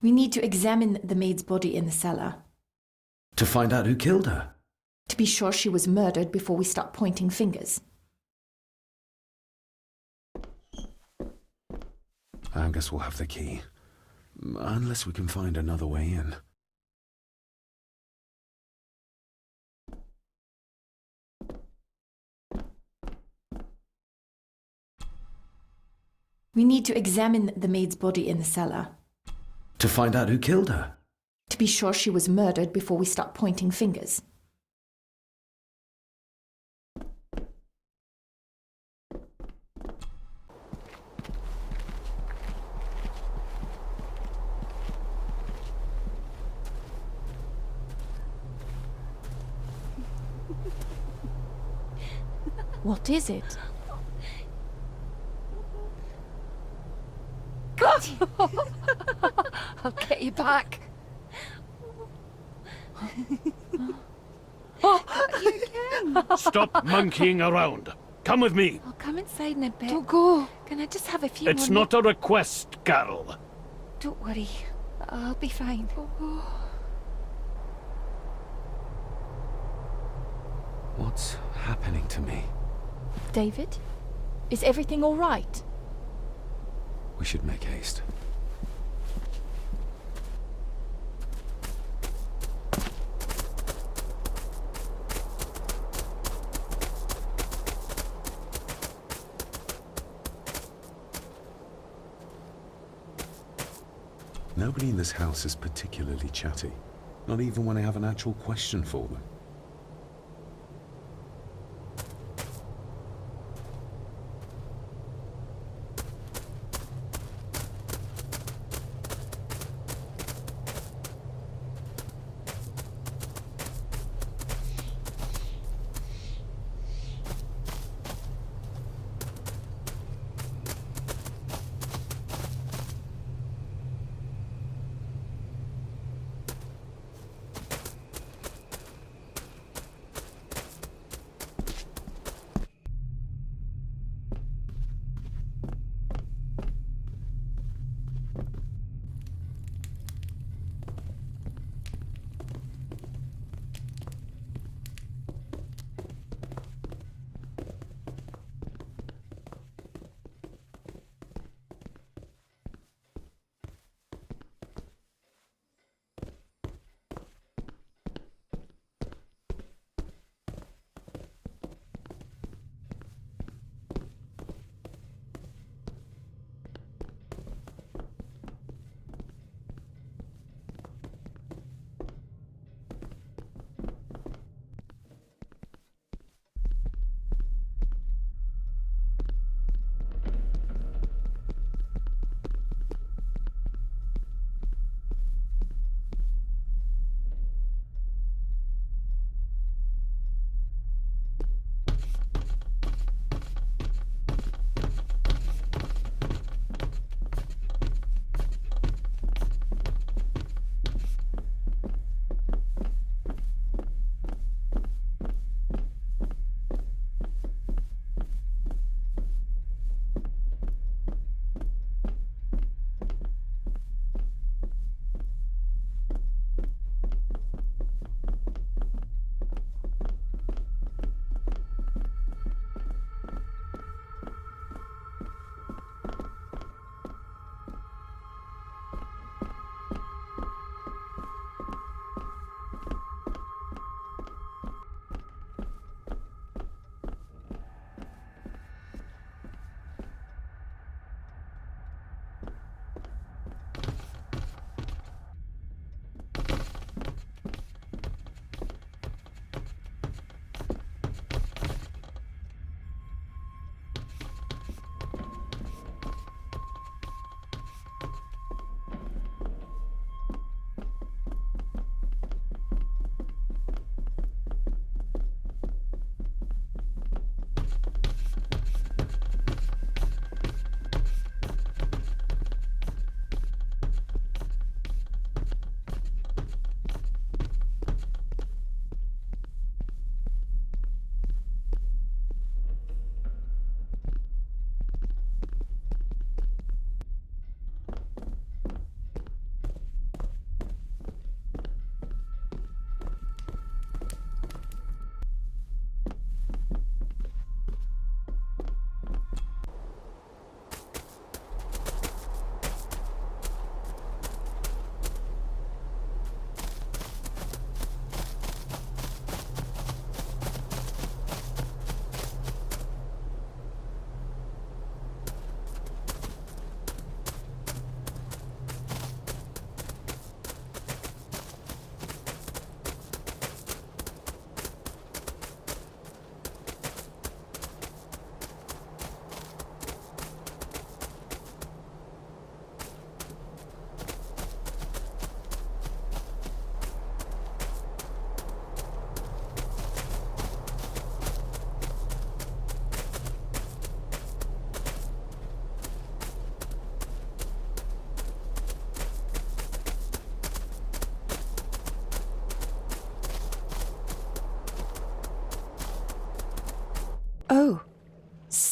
We need to examine the maid's body in the cellar. To find out who killed her? To be sure she was murdered before we start pointing fingers. I guess we'll have the key. Unless we can find another way in. We need to examine the maid's body in the cellar. To find out who killed her? To be sure she was murdered before we start pointing fingers. What is it? I'll get you back. Stop monkeying around. Come with me. I'll come inside in a bit. Don't go. Can I just have a few It's more not a request, Carol. Don't worry. I'll be fine. What's happening to me? David? Is everything all right? We should make haste. Nobody in this house is particularly chatty. Not even when I have an actual question for them.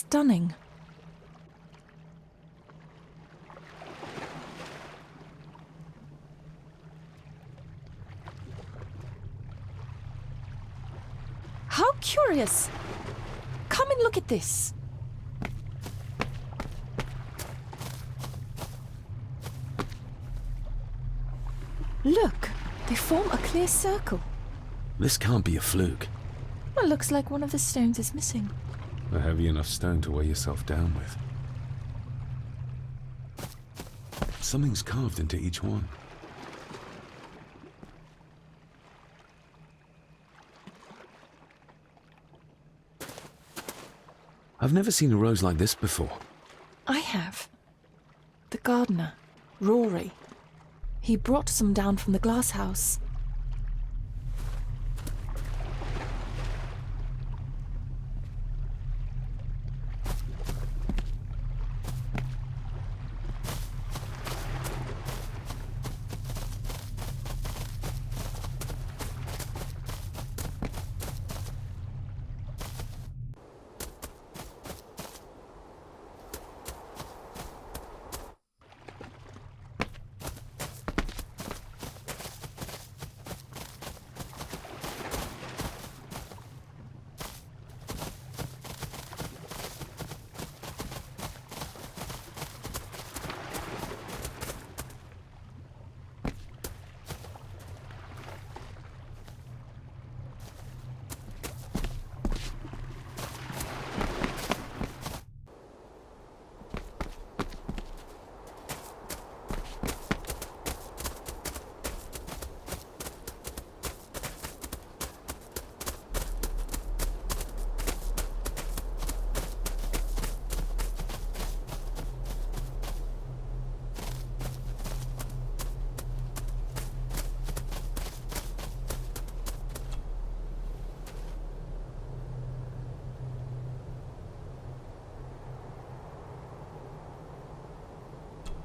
Stunning. How curious! Come and look at this. Look, they form a clear circle. This can't be a fluke. Well, looks like one of the stones is missing. A heavy enough stone to weigh yourself down with. Something's carved into each one. I've never seen a rose like this before. I have. The gardener, Rory. He brought some down from the glass house.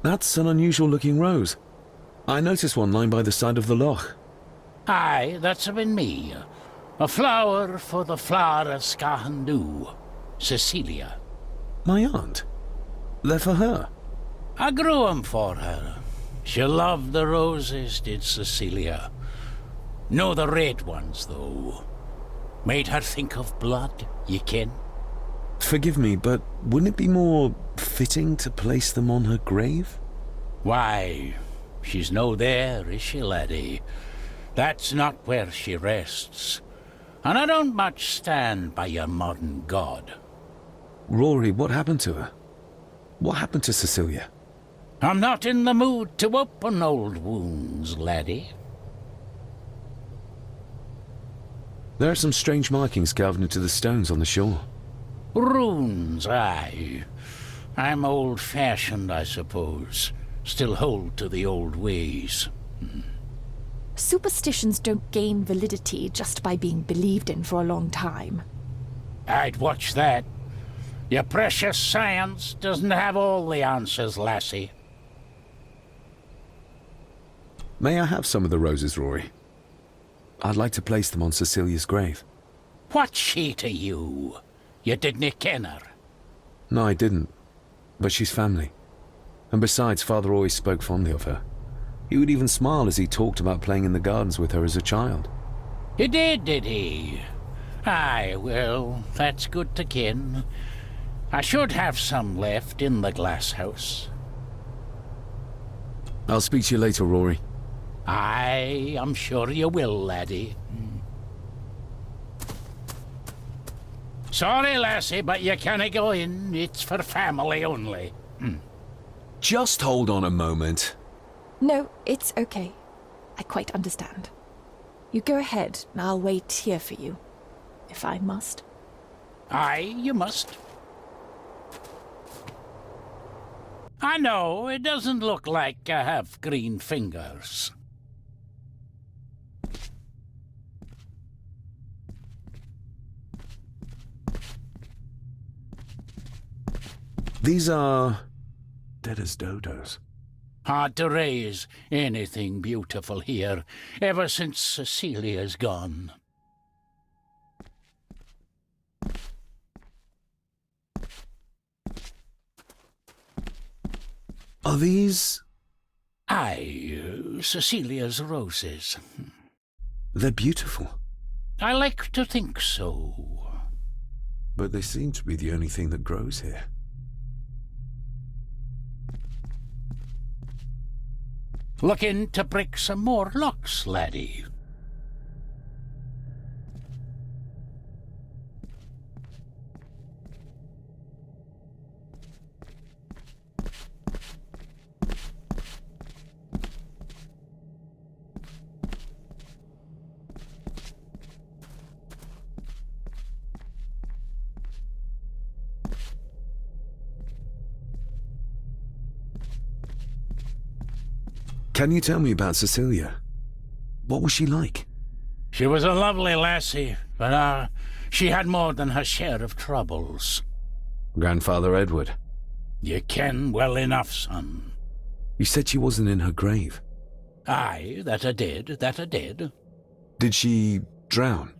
That's an unusual looking rose. I noticed one lying by the side of the loch. Aye, that's been me. A flower for the flower of Scahandoo, Cecilia. My aunt? They're for her. I grew 'em for her. She loved the roses, did Cecilia. No the red ones, though. Made her think of blood, ye ken. Forgive me, but wouldn't it be more fitting to place them on her grave? Why, she's no there, is she, laddie? That's not where she rests. And I don't much stand by your modern god. Rory, what happened to her? What happened to Cecilia? I'm not in the mood to open old wounds, laddie. There are some strange markings carved into the stones on the shore. Runes, aye. I'm old-fashioned, I suppose. Still hold to the old ways. Superstitions don't gain validity just by being believed in for a long time. I'd watch that. Your precious science doesn't have all the answers, lassie. May I have some of the roses, Rory? I'd like to place them on Cecilia's grave. What's she to you? You didn't ken her. No, I didn't. But she's family. And besides, Father always spoke fondly of her. He would even smile as he talked about playing in the gardens with her as a child. He did he? Aye, well, that's good to ken. I should have some left in the glass house. I'll speak to you later, Rory. Aye, I'm sure you will, laddie. Sorry, lassie, but you can't go in. It's for family only. Just hold on a moment. No, it's okay. I quite understand. You go ahead, and I'll wait here for you, if I must. Aye, you must. I know, it doesn't look like I have green fingers. These are dead as dodos. Hard to raise anything beautiful here, ever since Cecilia's gone. Are these... Aye, Cecilia's roses. They're beautiful. I like to think so. But they seem to be the only thing that grows here. Looking to break some more locks, laddie. Can you tell me about Cecilia? What was she like? She was a lovely lassie, but she had more than her share of troubles. Grandfather Edward. You ken well enough, son. You said she wasn't in her grave. Aye, that I did. Did she drown?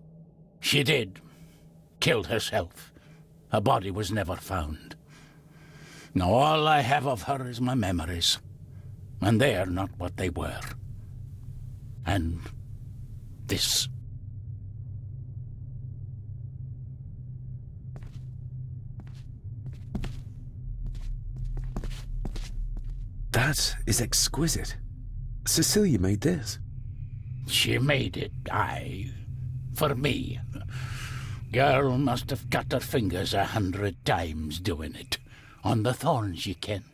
She did. Killed herself. Her body was never found. Now all I have of her is my memories. And they're not what they were. And this. That is exquisite. Cecilia made this. She made it, aye. For me. Girl must have cut her fingers 100 times doing it. On the thorns, ye ken.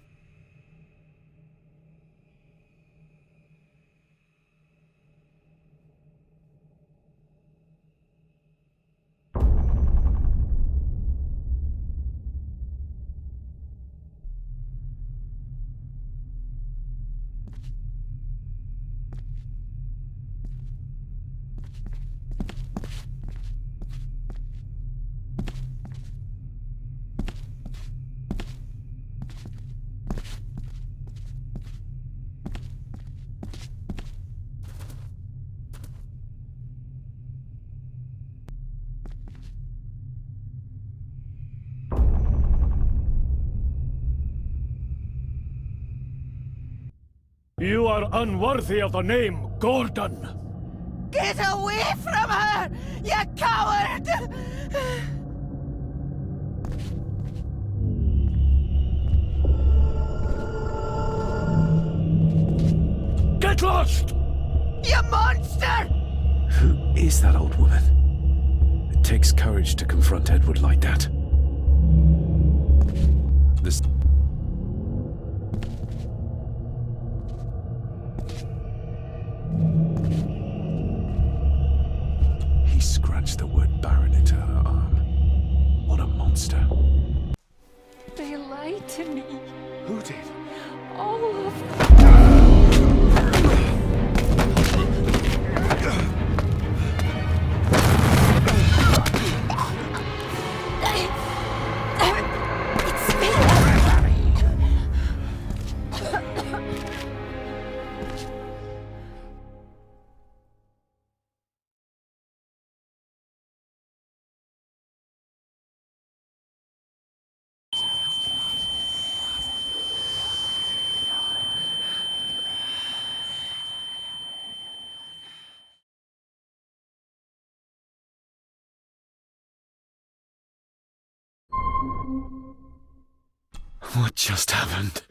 You are unworthy of the name Gordon. Get away from her, you coward! Get lost! You monster! Who is that old woman? It takes courage to confront Edward like that. This... He scratched the word Baron into her arm. What a monster. They lied to me. Who did? All of them. It's me. What just happened?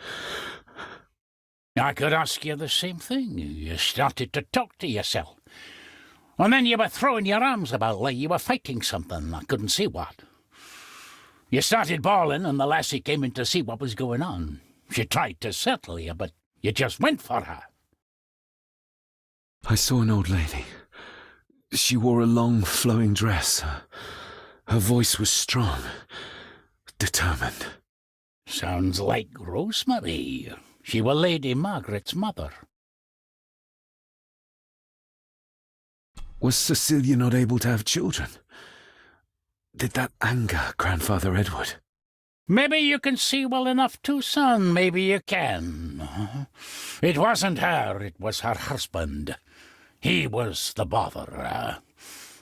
I could ask you the same thing. You started to talk to yourself. And then you were throwing your arms about like you were fighting something. I couldn't see what. You started bawling and the lassie came in to see what was going on. She tried to settle you, but you just went for her. I saw an old lady. She wore a long, flowing dress. Her voice was strong, determined. Sounds like Rosemary. She were Lady Margaret's mother. Was Cecilia not able to have children? Did that anger Grandfather Edward? Maybe you can see well enough too, son. Maybe you can. It wasn't her, it was her husband. He was the bother.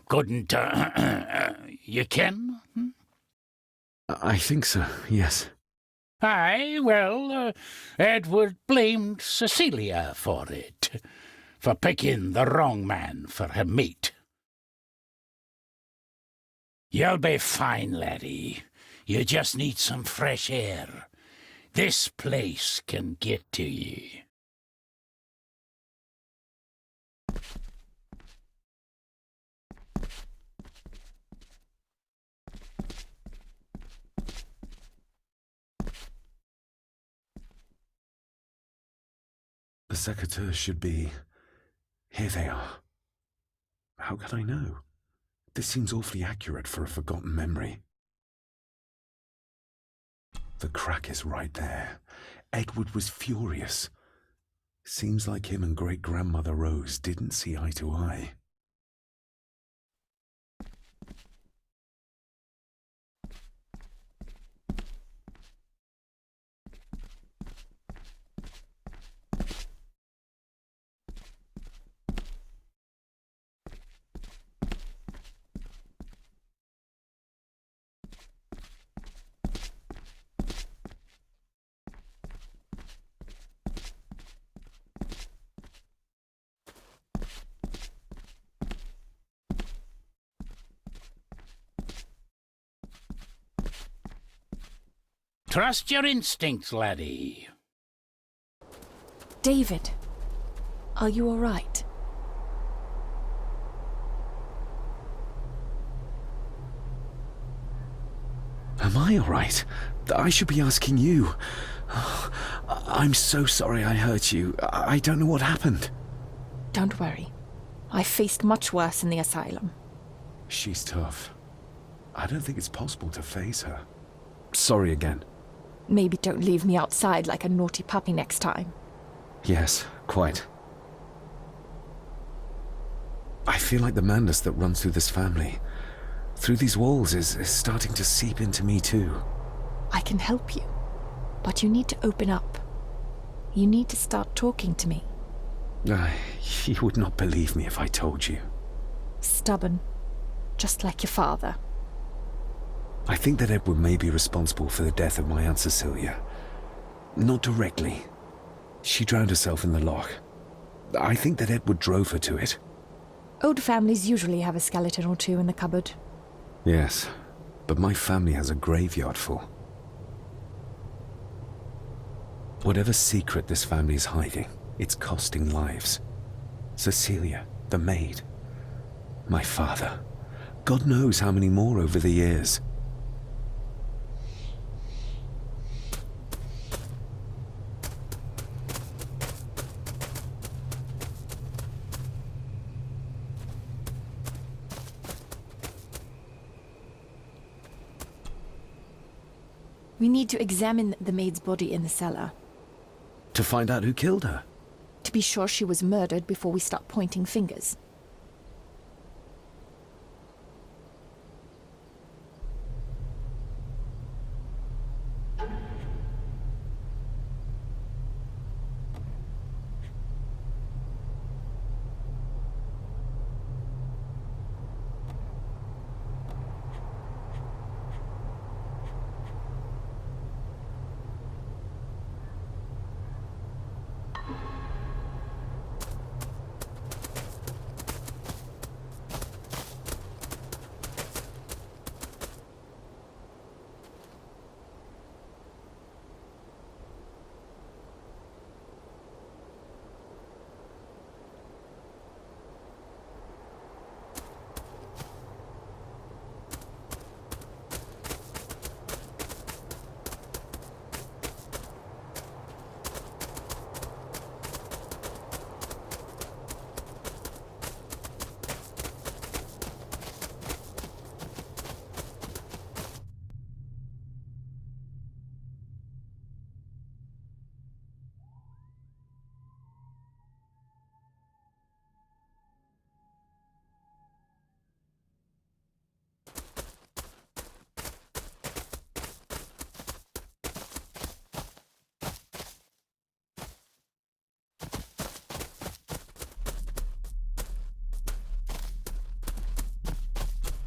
Couldn't, you ken? I think so, yes. Aye, well, Edward blamed Cecilia for it, for picking the wrong man for her mate. You'll be fine, laddie. You just need some fresh air. This place can get to you. The secateurs should be... Here they are. How could I know? This seems awfully accurate for a forgotten memory. The crack is right there. Edward was furious. Seems like him and great-grandmother Rose didn't see eye to eye. Trust your instincts, laddie. David, are you all right? Am I all right? I should be asking you. I'm so sorry I hurt you. I don't know what happened. Don't worry. I faced much worse in the asylum. She's tough. I don't think it's possible to face her. Sorry again. Maybe don't leave me outside like a naughty puppy next time. Yes, quite. I feel like the madness that runs through this family, through these walls, is starting to seep into me too. I can help you, but you need to open up. You need to start talking to me. You would not believe me if I told you. Stubborn, just like your father. I think that Edward may be responsible for the death of my Aunt Cecilia. Not directly. She drowned herself in the loch. I think that Edward drove her to it. Old families usually have a skeleton or two in the cupboard. Yes, but my family has a graveyard full. Whatever secret this family is hiding, it's costing lives. Cecilia, the maid. My father. God knows how many more over the years. We need to examine the maid's body in the cellar. To find out who killed her? To be sure she was murdered before we start pointing fingers.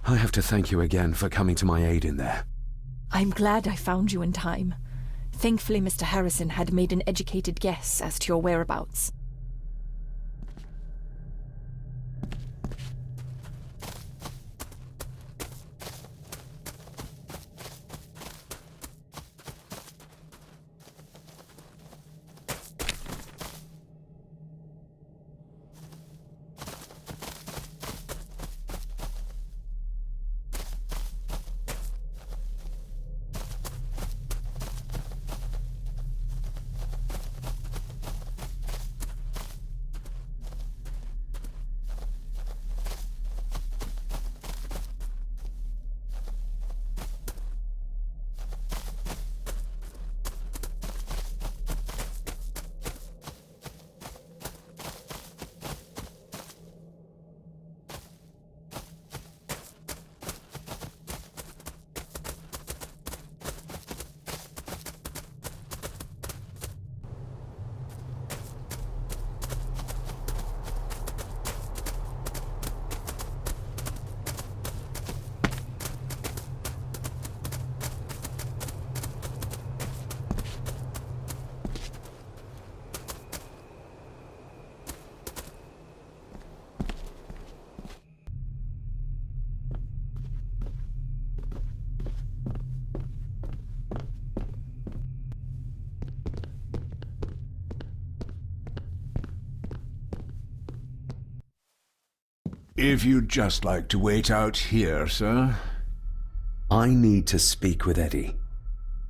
I have to thank you again for coming to my aid in there. I'm glad I found you in time. Thankfully, Mr. Harrison had made an educated guess as to your whereabouts. If you'd just like to wait out here, sir. I need to speak with Eddie.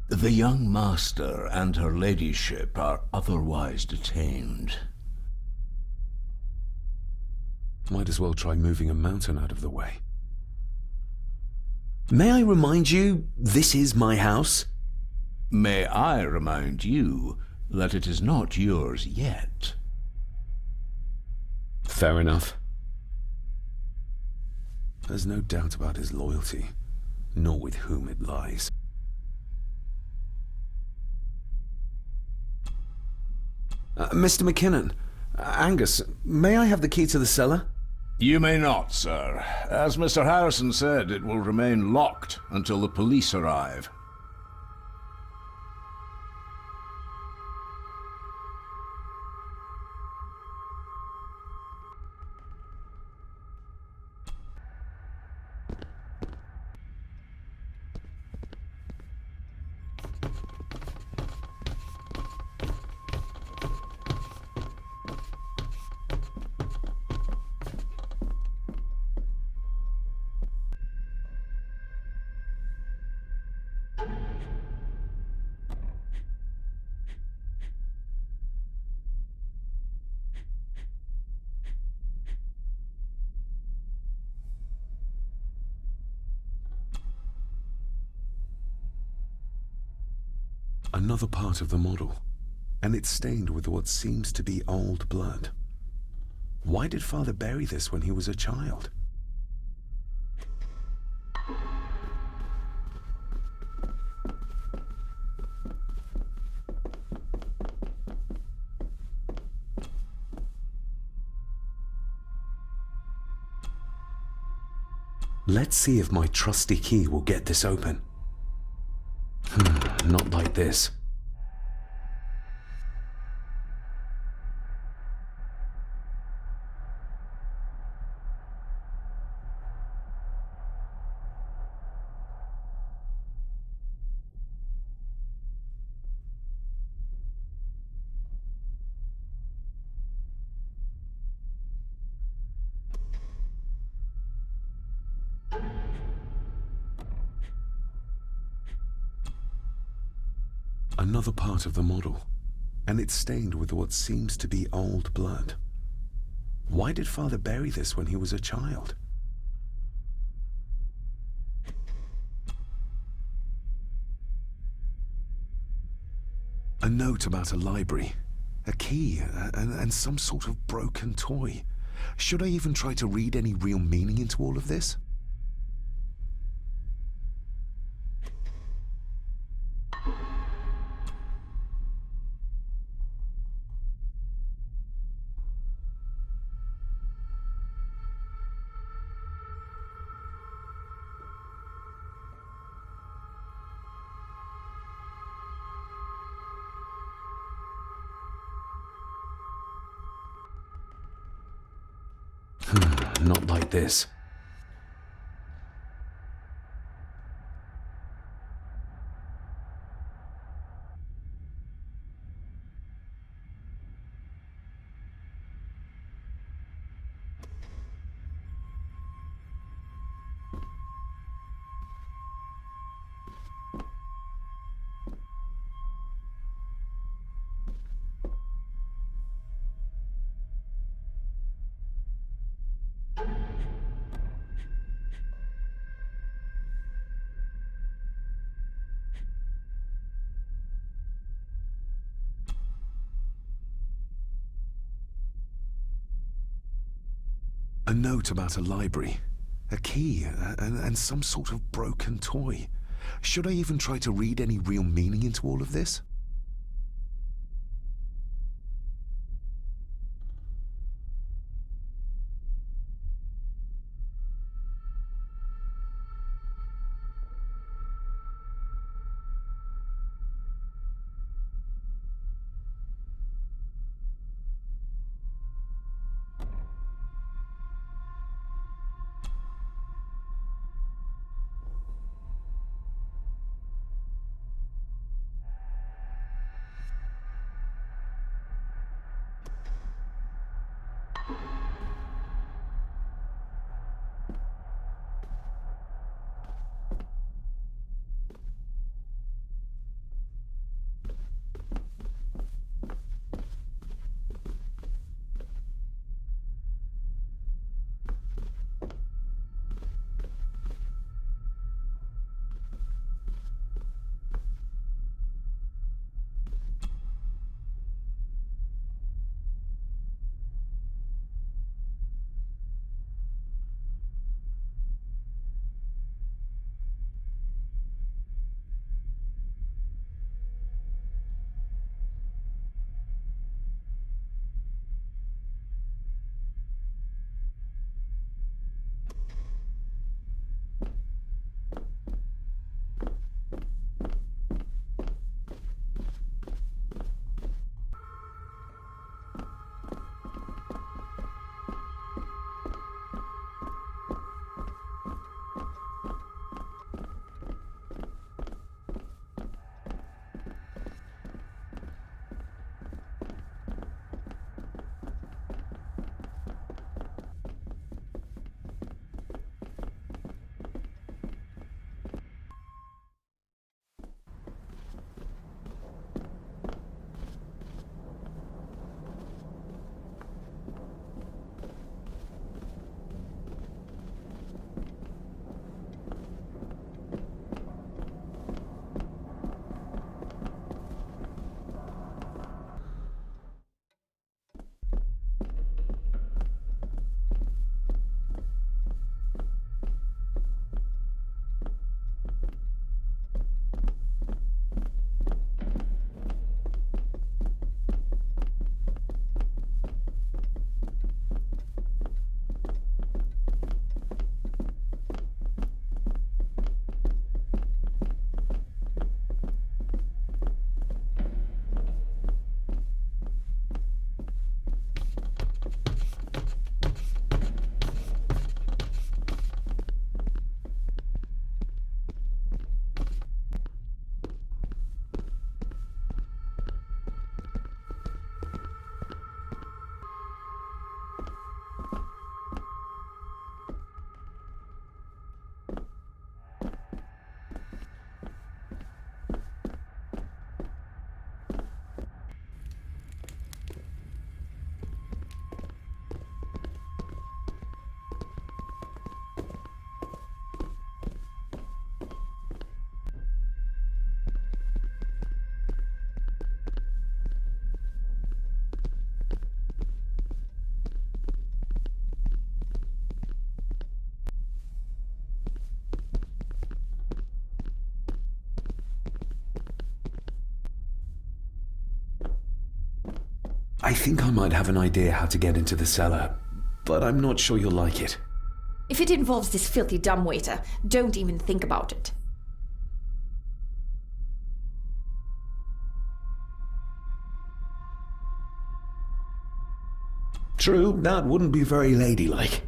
The young master and her ladyship are otherwise detained. Might as well try moving a mountain out of the way. May I remind you, this is my house? May I remind you that it is not yours yet? Fair enough. There's no doubt about his loyalty, nor with whom it lies. Mr. McKinnon, Angus, may I have the key to the cellar? You may not, sir. As Mr. Harrison said, it will remain locked until the police arrive. Another part of the model, and it's stained with what seems to be old blood. Why did Father bury this when he was a child? Let's see if my trusty key will get this open. Not like this. Another part of the model, and it's stained with what seems to be old blood. Why did Father bury this when he was a child? A note about a library, a key, and some sort of broken toy. Should I even try to read any real meaning into all of this? not like this. A note about a library, a key, and some sort of broken toy. Should I even try to read any real meaning into all of this? I think I might have an idea how to get into the cellar, but I'm not sure you'll like it. If it involves this filthy dumbwaiter, don't even think about it. True, that wouldn't be very ladylike.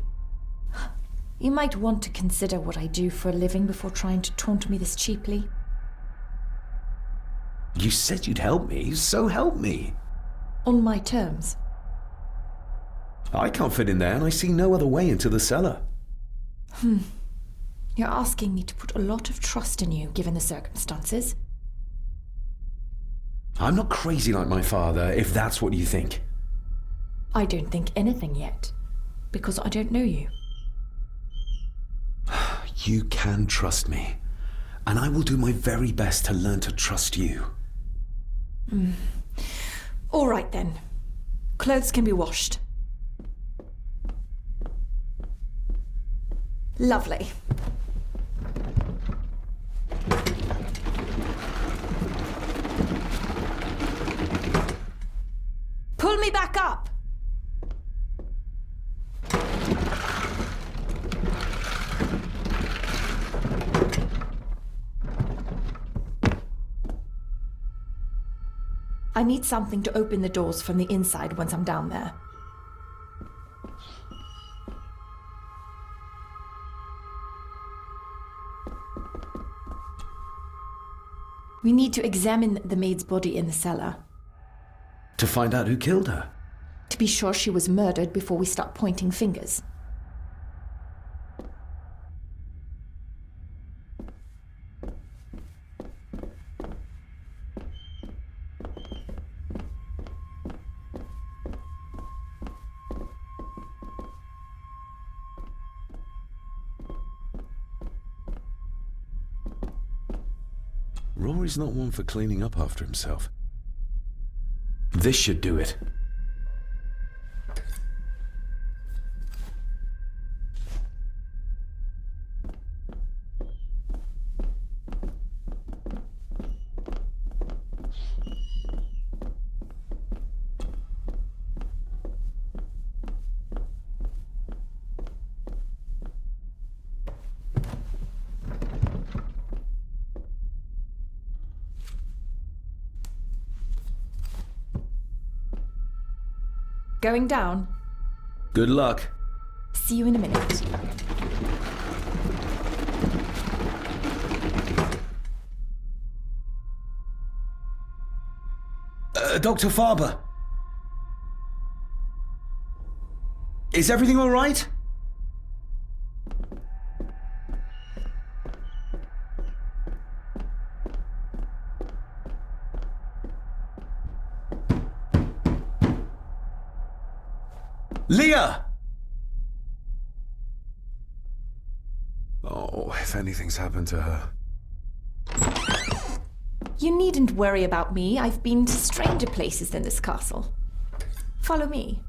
You might want to consider what I do for a living before trying to taunt me this cheaply. You said you'd help me, so help me. On my terms. I can't fit in there, and I see no other way into the cellar. You're asking me to put a lot of trust in you, given the circumstances. I'm not crazy like my father, if that's what you think. I don't think anything yet, because I don't know you. You can trust me, and I will do my very best to learn to trust you. All right then. Clothes can be washed. Lovely. Pull me back up! I need something to open the doors from the inside once I'm down there. We need to examine the maid's body in the cellar. To find out who killed her? To be sure she was murdered before we start pointing fingers. Rory's not one for cleaning up after himself. This should do it. Going down? Good luck. See you in a minute. Dr. Farber. Is everything all right? Leah! Oh, if anything's happened to her. You needn't worry about me. I've been to stranger places than this castle. Follow me.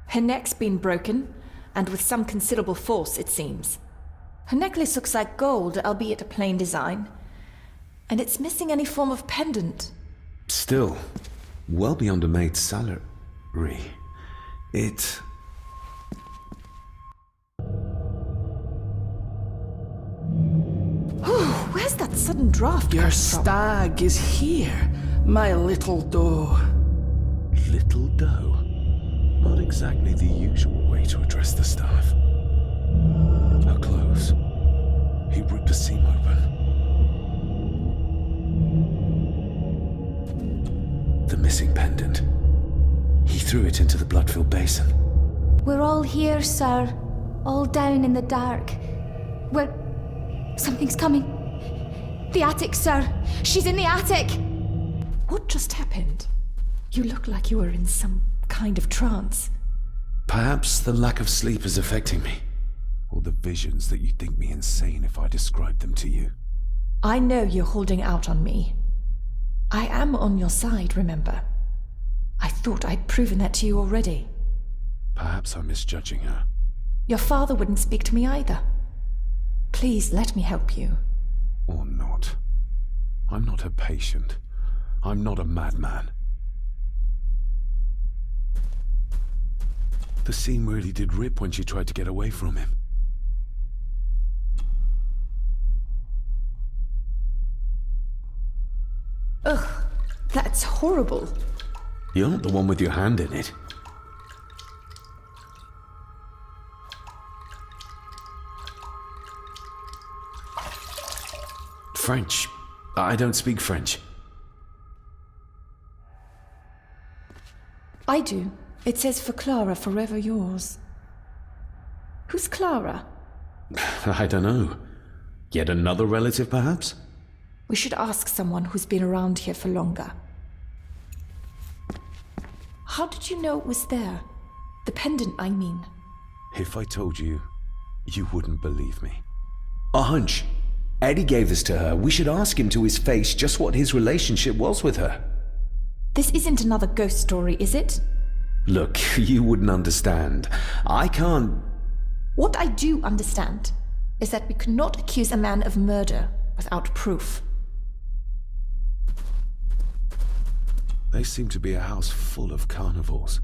Her neck's been broken, and with some considerable force, it seems. Her necklace looks like gold, albeit a plain design. And it's missing any form of pendant. Still, well beyond a maid's salary. It... Where's that sudden draft Your come from? stag is here, my little doe. Little doe. Not exactly the usual way to address the staff. Her clothes. He ripped a seam open. The missing pendant. He threw it into the blood-filled basin. We're all here, sir. All down in the dark. Something's coming. The attic, sir. She's in the attic. What just happened? You look like you were in some kind of trance. Perhaps the lack of sleep is affecting me. Or the visions that you'd think me insane if I described them to you. I know you're holding out on me. I am on your side, remember? I thought I'd proven that to you already. Perhaps I'm misjudging her. Your father wouldn't speak to me either. Please let me help you. Or not. I'm not her patient. I'm not a madman. The scene really did rip when she tried to get away from him. Ugh, that's horrible. You're not the one with your hand in it. French. I don't speak French. I do. It says for Clara, forever yours. Who's Clara? I don't know. Yet another relative, perhaps? We should ask someone who's been around here for longer. How did you know it was there? The pendant, I mean. If I told you, you wouldn't believe me. A hunch. Eddie gave this to her. We should ask him to his face just what his relationship was with her. This isn't another ghost story, is it? Look, you wouldn't understand. I can't... What I do understand is that we could not accuse a man of murder without proof. They seem to be a house full of carnivores.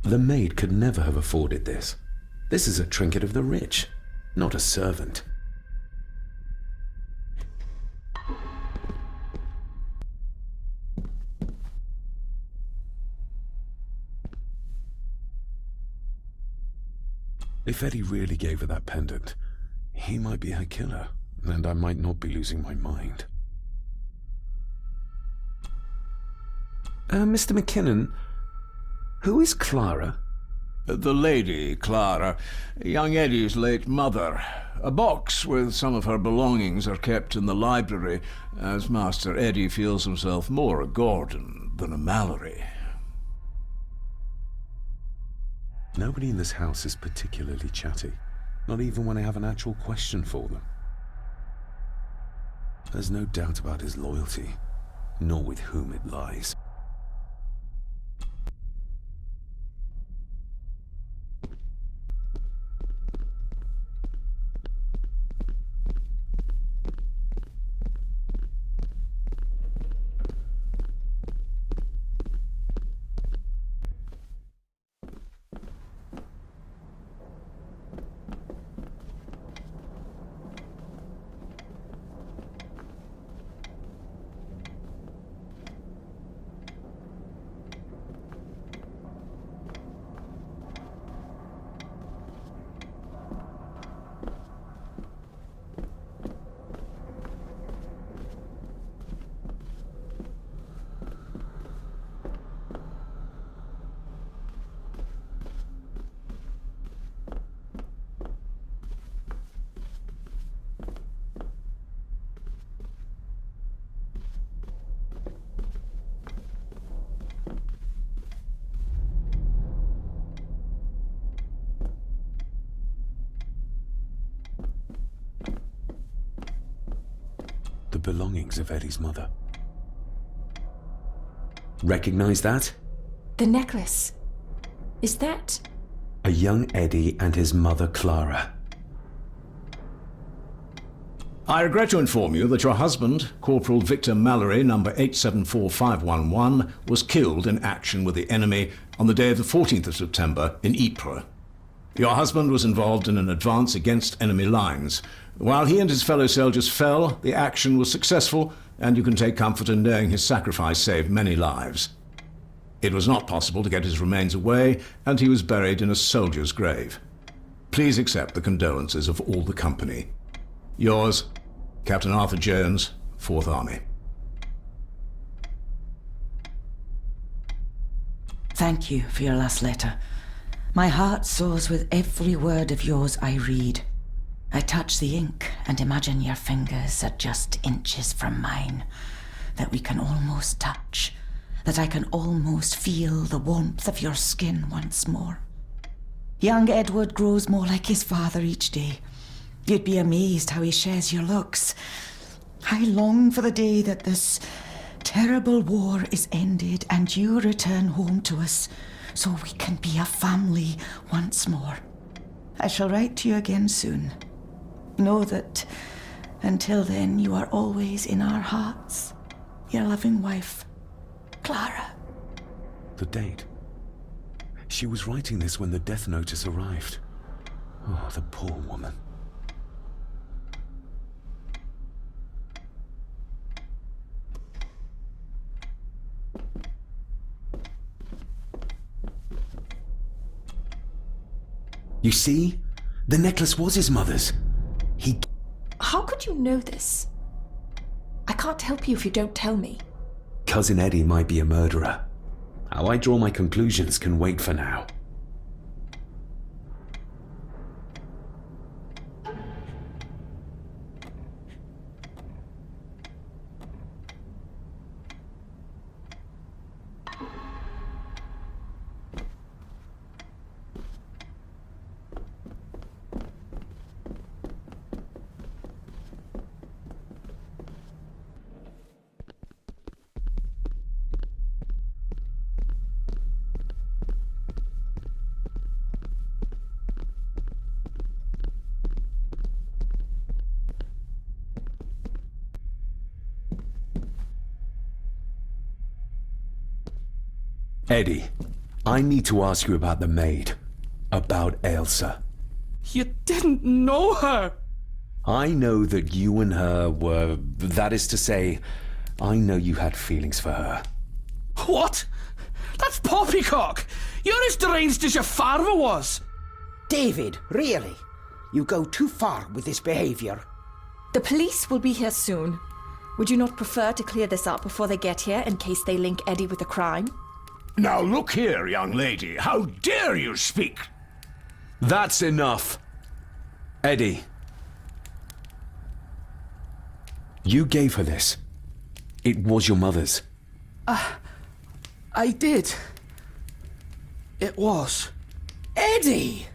The maid could never have afforded this. This is a trinket of the rich, not a servant. If Eddie really gave her that pendant, he might be her killer, and I might not be losing my mind. Mr. McKinnon, who is Clara? The lady, Clara, young Eddie's late mother. A box with some of her belongings are kept in the library, as Master Eddie feels himself more a Gordon than a Mallory. Nobody in this house is particularly chatty, not even when I have an actual question for them. There's no doubt about his loyalty, nor with whom it lies. The belongings of Eddie's mother. Recognize that? The necklace. Is that... A young Eddie and his mother Clara. I regret to inform you that your husband, Corporal Victor Mallory, number 874511, was killed in action with the enemy on the day of the 14th of September in Ypres. Your husband was involved in an advance against enemy lines. While he and his fellow soldiers fell, the action was successful, and you can take comfort in knowing his sacrifice saved many lives. It was not possible to get his remains away, and he was buried in a soldier's grave. Please accept the condolences of all the company. Yours, Captain Arthur Jones, 4th Army. Thank you for your last letter. My heart soars with every word of yours I read. I touch the ink and imagine your fingers are just inches from mine, that we can almost touch, that I can almost feel the warmth of your skin once more. Young Edward grows more like his father each day. You'd be amazed how he shares your looks. I long for the day that this terrible war is ended and you return home to us, so we can be a family once more. I shall write to you again soon. Know that until then you are always in our hearts. Your loving wife, Clara. The date. She was writing this when the death notice arrived. Oh, the poor woman. You see? The necklace was his mother's. How could you know this? I can't help you if you don't tell me. Cousin Eddie might be a murderer. How I draw my conclusions can wait for now. Eddie, I need to ask you about the maid. About Ailsa. You didn't know her! I know that you and her were... That is to say, I know you had feelings for her. What? That's poppycock! You're as deranged as your father was! David, really? You go too far with this behavior. The police will be here soon. Would you not prefer to clear this up before they get here in case they link Eddie with a crime? Now look here, young lady. How dare you speak? That's enough. Eddie. You gave her this. It was your mother's. I did. It was. Eddie!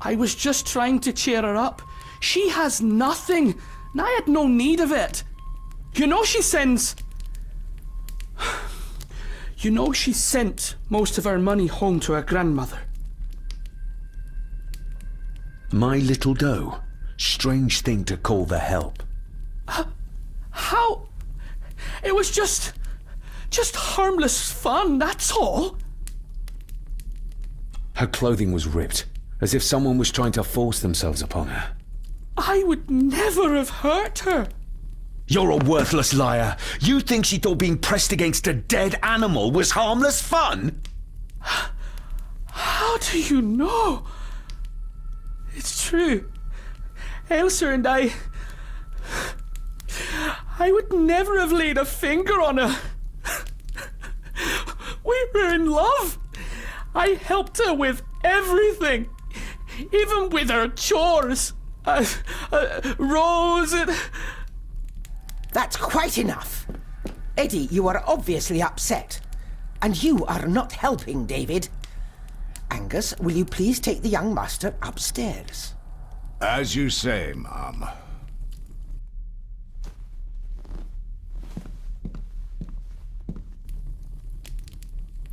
I was just trying to cheer her up. She has nothing, and I had no need of it. You know she sends... You know she sent most of her money home to her grandmother. My little doe. Strange thing to call the help. How? It was just harmless fun, that's all. Her clothing was ripped, as if someone was trying to force themselves upon her. I would never have hurt her. You're a worthless liar. You think she thought being pressed against a dead animal was harmless fun? How do you know? It's true. Ailsa and I would never have laid a finger on her. We were in love. I helped her with everything, even with her chores. Rose and... That's quite enough. Eddie, you are obviously upset. And you are not helping, David. Angus, will you please take the young master upstairs? As you say, ma'am.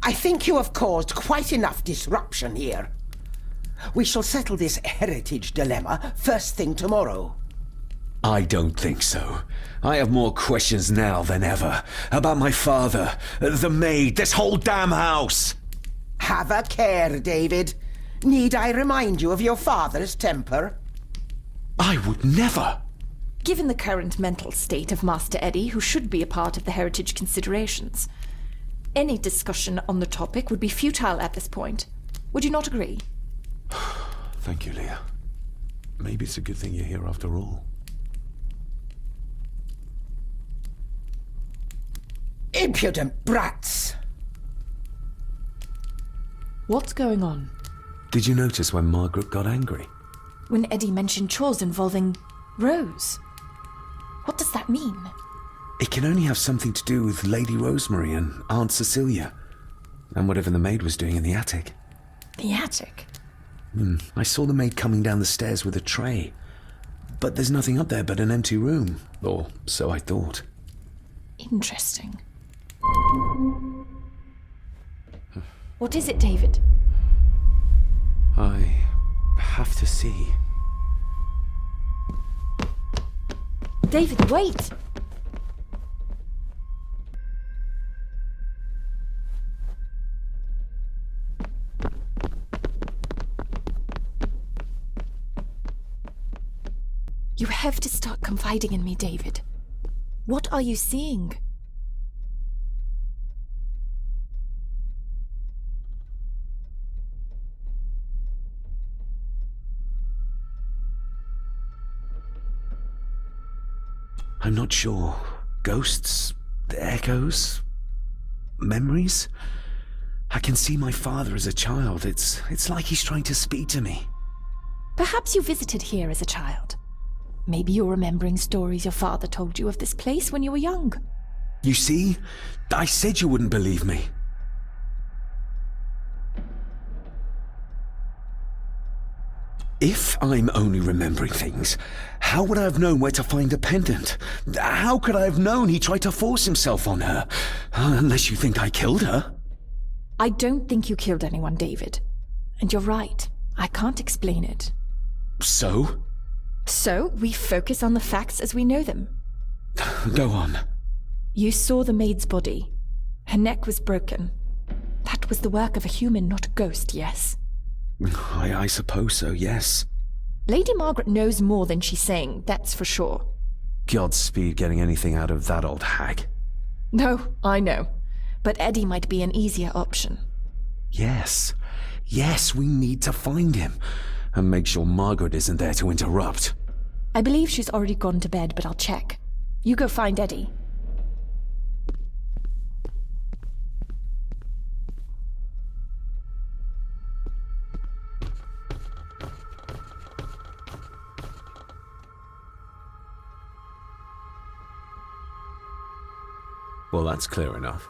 I think you have caused quite enough disruption here. We shall settle this heritage dilemma first thing tomorrow. I don't think so. I have more questions now than ever. About my father, the maid, this whole damn house! Have a care, David. Need I remind you of your father's temper? I would never! Given the current mental state of Master Eddie, who should be a part of the heritage considerations, any discussion on the topic would be futile at this point. Would you not agree? Thank you, Leah. Maybe it's a good thing you're here after all. Impudent brats! What's going on? Did you notice when Margaret got angry? When Eddie mentioned chores involving Rose. What does that mean? It can only have something to do with Lady Rosemary and Aunt Cecilia, and whatever the maid was doing in the attic. The attic? I saw the maid coming down the stairs with a tray, but there's nothing up there but an empty room, or so I thought. Interesting. What is it, David? I have to see. David, wait! You have to start confiding in me, David. What are you seeing? I'm not sure. Ghosts? Echoes? Memories? I can see my father as a child. It's like he's trying to speak to me. Perhaps you visited here as a child. Maybe you're remembering stories your father told you of this place when you were young. You see? I said you wouldn't believe me. If I'm only remembering things, how would I have known where to find a pendant? How could I have known he tried to force himself on her? Unless you think I killed her. I don't think you killed anyone, David. And you're right. I can't explain it. So? So, we focus on the facts as we know them. Go on. You saw the maid's body. Her neck was broken. That was the work of a human, not a ghost, yes? I suppose so, yes. Lady Margaret knows more than she's saying, that's for sure. Godspeed getting anything out of that old hag. No, I know. But Eddie might be an easier option. Yes. Yes, we need to find him. And make sure Margaret isn't there to interrupt. I believe she's already gone to bed, but I'll check. You go find Eddie. Well, that's clear enough.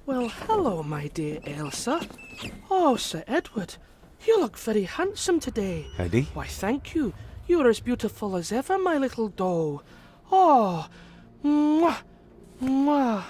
Well, hello, my dear Elsa. Oh, Sir Edward, you look very handsome today. Eddie? Why, thank you. You're as beautiful as ever, my little doll. Oh, mwah, mwah.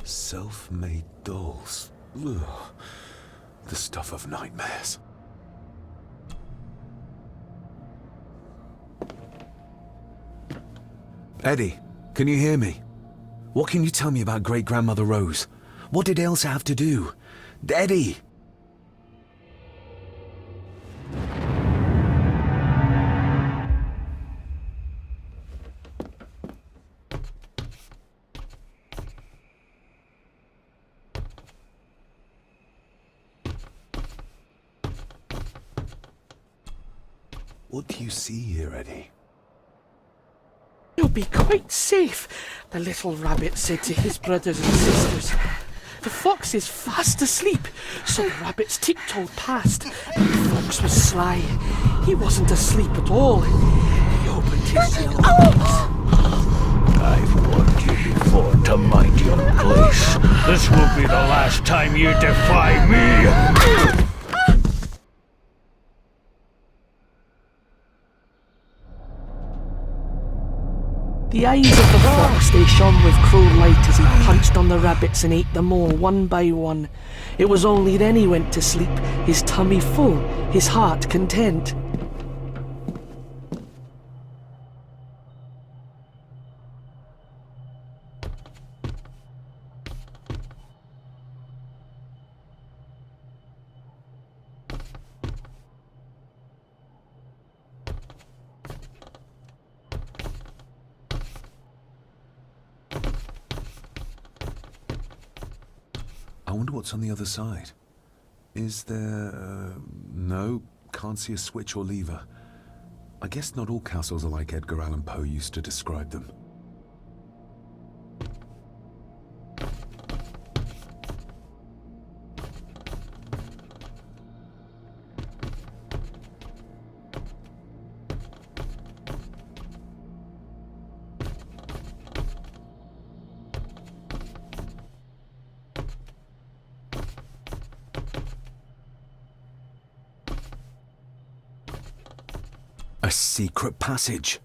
Self-made dolls. Ugh. The stuff of nightmares. Eddie, can you hear me? What can you tell me about great-grandmother Rose? What did Elsa have to do? Eddie! What do you see here, Eddie? You'll be quite safe, the little rabbit said to his brothers and sisters. The fox is fast asleep, so the rabbits tiptoed past, and the fox was sly. He wasn't asleep at all. He opened his yellow eyes. I've warned you before to mind your place. This will be the last time you defy me! The eyes of the fox, they shone with cruel light as he punched on the rabbits and ate them all one by one. It was only then he went to sleep, his tummy full, his heart content. I wonder what's on the other side. Is there... no, can't see a switch or lever. I guess not all castles are like Edgar Allan Poe used to describe them. A secret passage.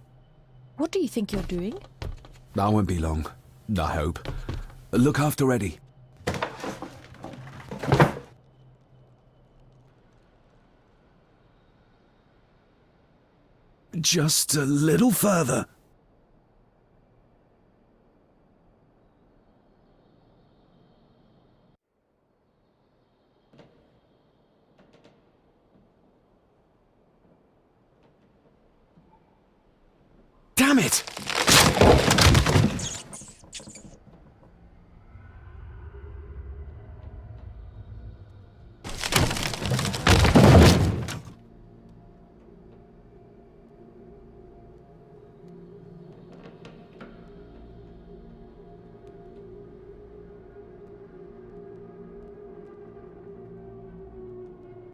What do you think you're doing? That won't be long, I hope. Look after Eddie. Just a little further. Damn it!